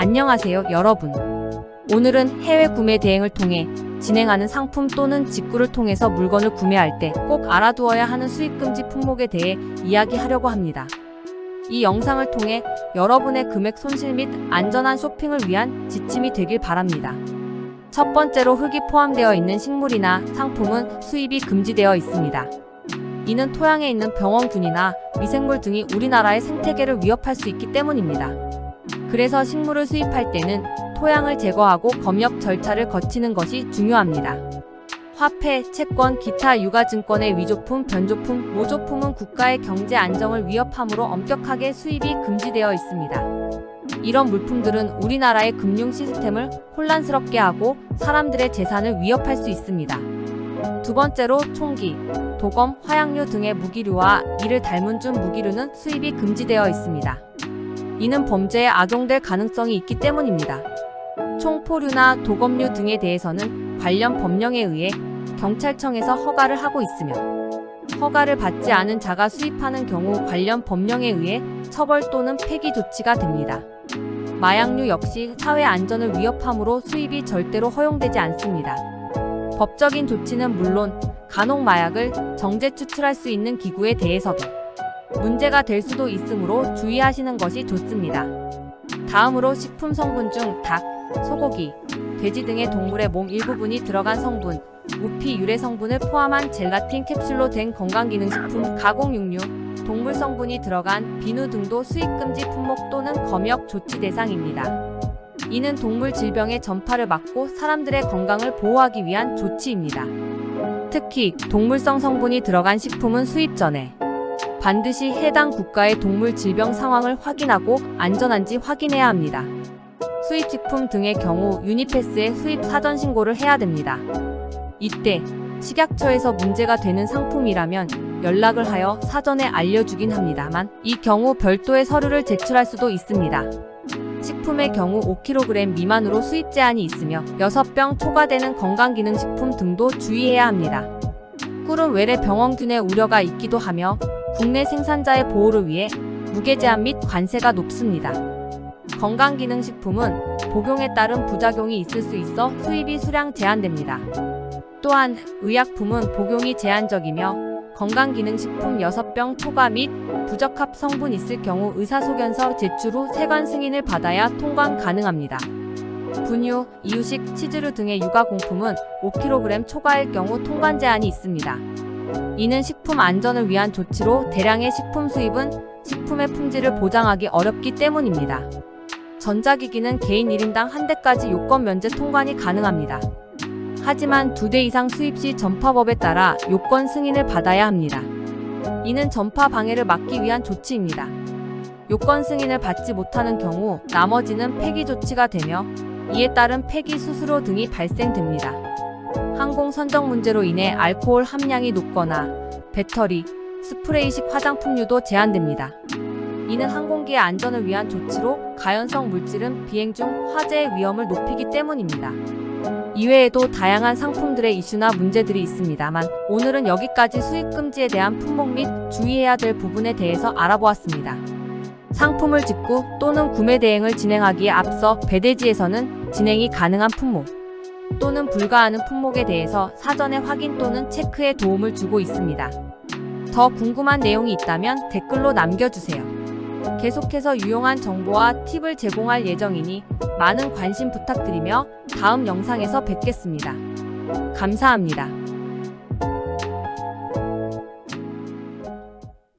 안녕하세요, 여러분. 오늘은 해외 구매 대행을 통해 진행하는 상품 또는 직구를 통해서 물건을 구매할 때 꼭 알아두어야 하는 수입금지 품목에 대해 이야기하려고 합니다. 이 영상을 통해 여러분의 금액 손실 및 안전한 쇼핑을 위한 지침이 되길 바랍니다. 첫 번째로 흙이 포함되어 있는 식물이나 상품은 수입이 금지되어 있습니다. 이는 토양에 있는 병원균이나 미생물 등이 우리나라의 생태계를 위협할 수 있기 때문입니다. 그래서 식물을 수입할 때는 토양을 제거하고 검역 절차를 거치는 것이 중요합니다. 화폐, 채권, 기타 유가증권의 위조품, 변조품, 모조품은 국가의 경제 안정을 위협하므로 엄격하게 수입이 금지되어 있습니다. 이런 물품들은 우리나라의 금융 시스템을 혼란스럽게 하고 사람들의 재산을 위협할 수 있습니다. 두 번째로 총기, 도검, 화약류 등의 무기류와 이를 닮은 준 무기류는 수입이 금지되어 있습니다. 이는 범죄에 악용될 가능성이 있기 때문입니다. 총포류나 도검류 등에 대해서는 관련 법령에 의해 경찰청에서 허가를 하고 있으며 허가를 받지 않은 자가 수입하는 경우 관련 법령에 의해 처벌 또는 폐기 조치가 됩니다. 마약류 역시 사회 안전을 위협하므로 수입이 절대로 허용되지 않습니다. 법적인 조치는 물론 간혹 마약을 정제 추출할 수 있는 기구에 대해서도 문제가 될 수도 있으므로 주의하시는 것이 좋습니다. 다음으로 식품 성분 중 닭, 소고기, 돼지 등의 동물의 몸 일부분이 들어간 성분, 우피 유래 성분을 포함한 젤라틴 캡슐로 된 건강기능식품, 가공육류, 동물 성분이 들어간 비누 등도 수입금지 품목 또는 검역 조치 대상입니다. 이는 동물 질병의 전파를 막고 사람들의 건강을 보호하기 위한 조치입니다. 특히 동물성 성분이 들어간 식품은 수입 전에 반드시 해당 국가의 동물 질병 상황을 확인하고 안전한지 확인해야 합니다. 수입식품 등의 경우 유니패스에 수입 사전 신고를 해야 됩니다. 이때 식약처에서 문제가 되는 상품이라면 연락을 하여 사전에 알려주긴 합니다만 이 경우 별도의 서류를 제출할 수도 있습니다. 식품의 경우 5kg 미만으로 수입 제한이 있으며 6병 초과되는 건강기능식품 등도 주의해야 합니다. 꿀은 외래 병원균의 우려가 있기도 하며 국내 생산자의 보호를 위해 무게 제한 및 관세가 높습니다. 건강기능식품은 복용에 따른 부작용이 있을 수 있어 수입이 수량 제한됩니다. 또한 의약품은 복용이 제한적이며 건강기능식품 6병 초과 및 부적합 성분 있을 경우 의사소견서 제출 후 세관 승인을 받아야 통관 가능합니다. 분유, 이유식, 치즈류 등의 육아공품은 5kg 초과일 경우 통관 제한이 있습니다. 이는 식품 안전을 위한 조치로 대량의 식품 수입은 식품의 품질을 보장하기 어렵기 때문입니다. 전자기기는 개인 1인당 1대까지 요건 면제 통관이 가능합니다. 하지만 2대 이상 수입 시 전파법에 따라 요건 승인을 받아야 합니다. 이는 전파 방해를 막기 위한 조치입니다. 요건 승인을 받지 못하는 경우 나머지는 폐기 조치가 되며 이에 따른 폐기 수수료 등이 발생됩니다. 항공 선적 문제로 인해 알코올 함량이 높거나 배터리, 스프레이식 화장품류도 제한됩니다. 이는 항공기의 안전을 위한 조치로 가연성 물질은 비행 중 화재의 위험을 높이기 때문입니다. 이외에도 다양한 상품들의 이슈나 문제들이 있습니다만 오늘은 여기까지 수입금지에 대한 품목 및 주의해야 될 부분에 대해서 알아보았습니다. 상품을 직구 또는 구매 대행을 진행하기에 앞서 배대지에서는 진행이 가능한 품목 또는 불가하는 품목에 대해서 사전에 확인 또는 체크에 도움을 주고 있습니다. 더 궁금한 내용이 있다면 댓글로 남겨주세요. 계속해서 유용한 정보와 팁을 제공할 예정이니 많은 관심 부탁드리며 다음 영상에서 뵙겠습니다. 감사합니다.